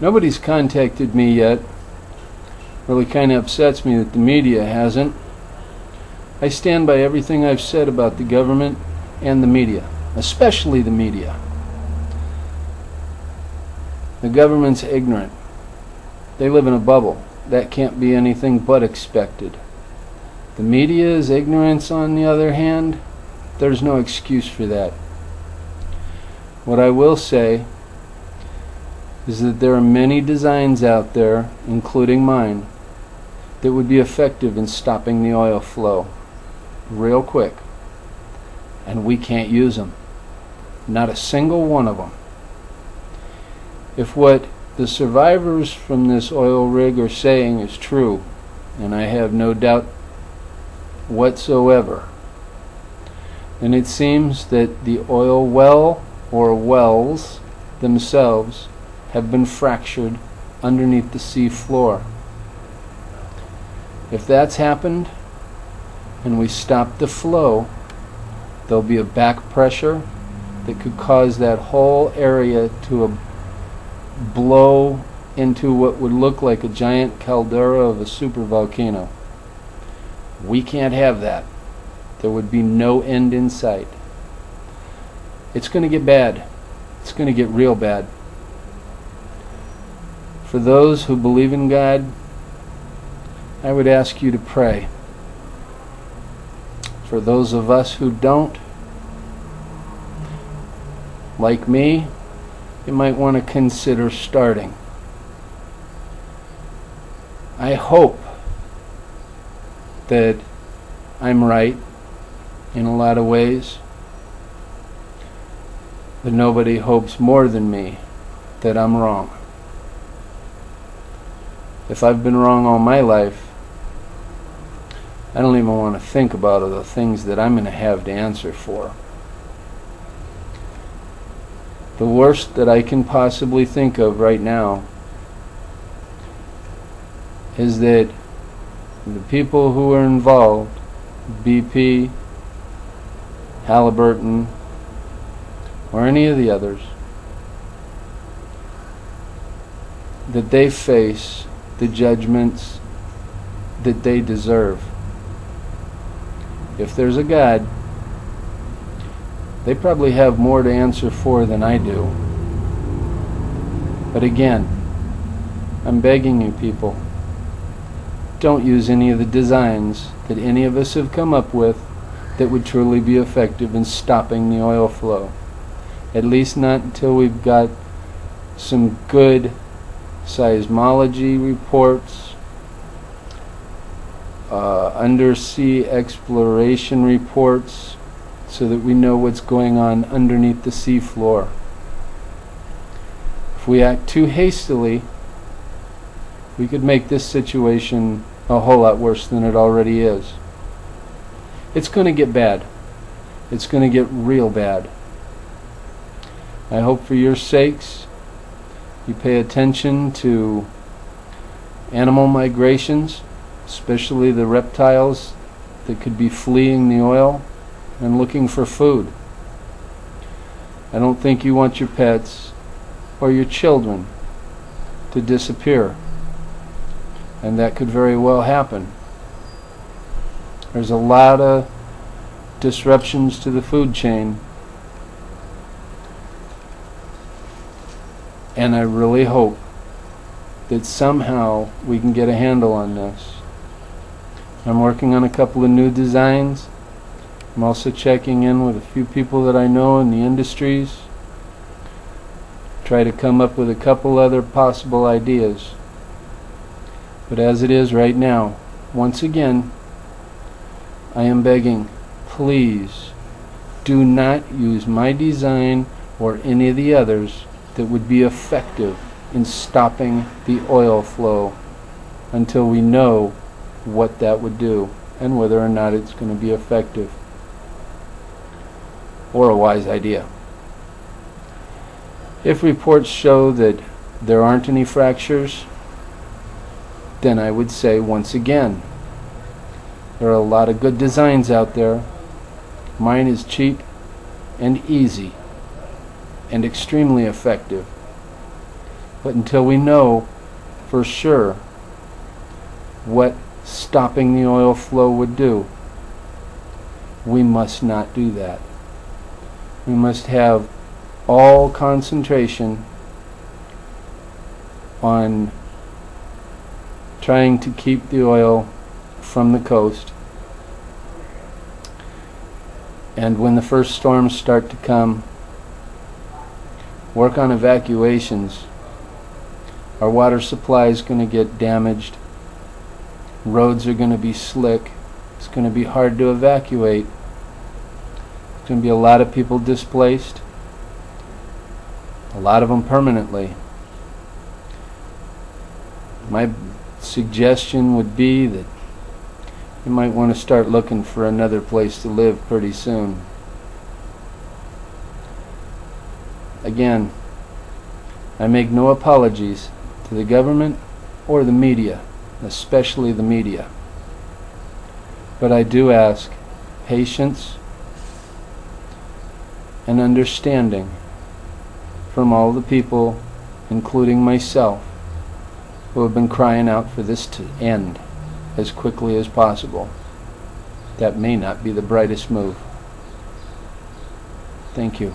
Nobody's contacted me yet. Really kind of upsets me that the media hasn't. I stand by everything I've said about the government and the media, especially the media. The government's ignorant. They live in a bubble. That can't be anything but expected. The media's ignorance, on the other hand, there's no excuse for that. What I will say is that there are many designs out there, including mine, that would be effective in stopping the oil flow real quick. And we can't use them. Not a single one of them. If what the survivors from this oil rig are saying is true, and I have no doubt whatsoever, then it seems that the oil well or wells themselves have been fractured underneath the sea floor. If that's happened and we stop the flow, there'll be a back pressure that could cause that whole area to blow into what would look like a giant caldera of a supervolcano. We can't have that. There would be no end in sight. It's going to get bad. It's going to get real bad. For those who believe in God, I would ask you to pray. For those of us who don't, like me, you might want to consider starting. I hope that I'm right in a lot of ways, but nobody hopes more than me that I'm wrong. If I've been wrong all my life, I don't even want to think about the things that I'm going to have to answer for. The worst that I can possibly think of right now is that the people who are involved, BP, Halliburton, or any of the others, that they face the judgments that they deserve. If there's a God, they probably have more to answer for than I do. But again, I'm begging you people, don't use any of the designs that any of us have come up with that would truly be effective in stopping the oil flow. At least not until we've got some good seismology reports, undersea exploration reports, so that we know what's going on underneath the sea floor. If we act too hastily, we could make this situation a whole lot worse than it already is. It's going to get bad. It's going to get real bad. I hope for your sakes you pay attention to animal migrations, especially the reptiles that could be fleeing the oil and looking for food. I don't think you want your pets or your children to disappear, and that could very well happen. There's a lot of disruptions to the food chain, and I really hope that somehow we can get a handle on this. I'm working on a couple of new designs. I'm also checking in with a few people that I know in the industries. Try to come up with a couple other possible ideas. But as it is right now, once again, I am begging, please do not use my design or any of the others that would be effective in stopping the oil flow until we know what that would do and whether or not it's going to be effective or a wise idea. If reports show that there aren't any fractures, then I would say once again, there are a lot of good designs out there. Mine is cheap and easy and extremely effective. But until we know for sure what stopping the oil flow would do, we must not do that. We must have all concentration on trying to keep the oil from the coast. And when the first storms start to come, work on evacuations. Our water supply is going to get damaged. Roads are going to be slick. It's going to be hard to evacuate. There's going to be a lot of people displaced. A lot of them permanently. My suggestion would be that you might want to start looking for another place to live pretty soon. Again, I make no apologies to the government or the media, especially the media. But I do ask patience and understanding from all the people, including myself, who have been crying out for this to end as quickly as possible. That may not be the brightest move. Thank you.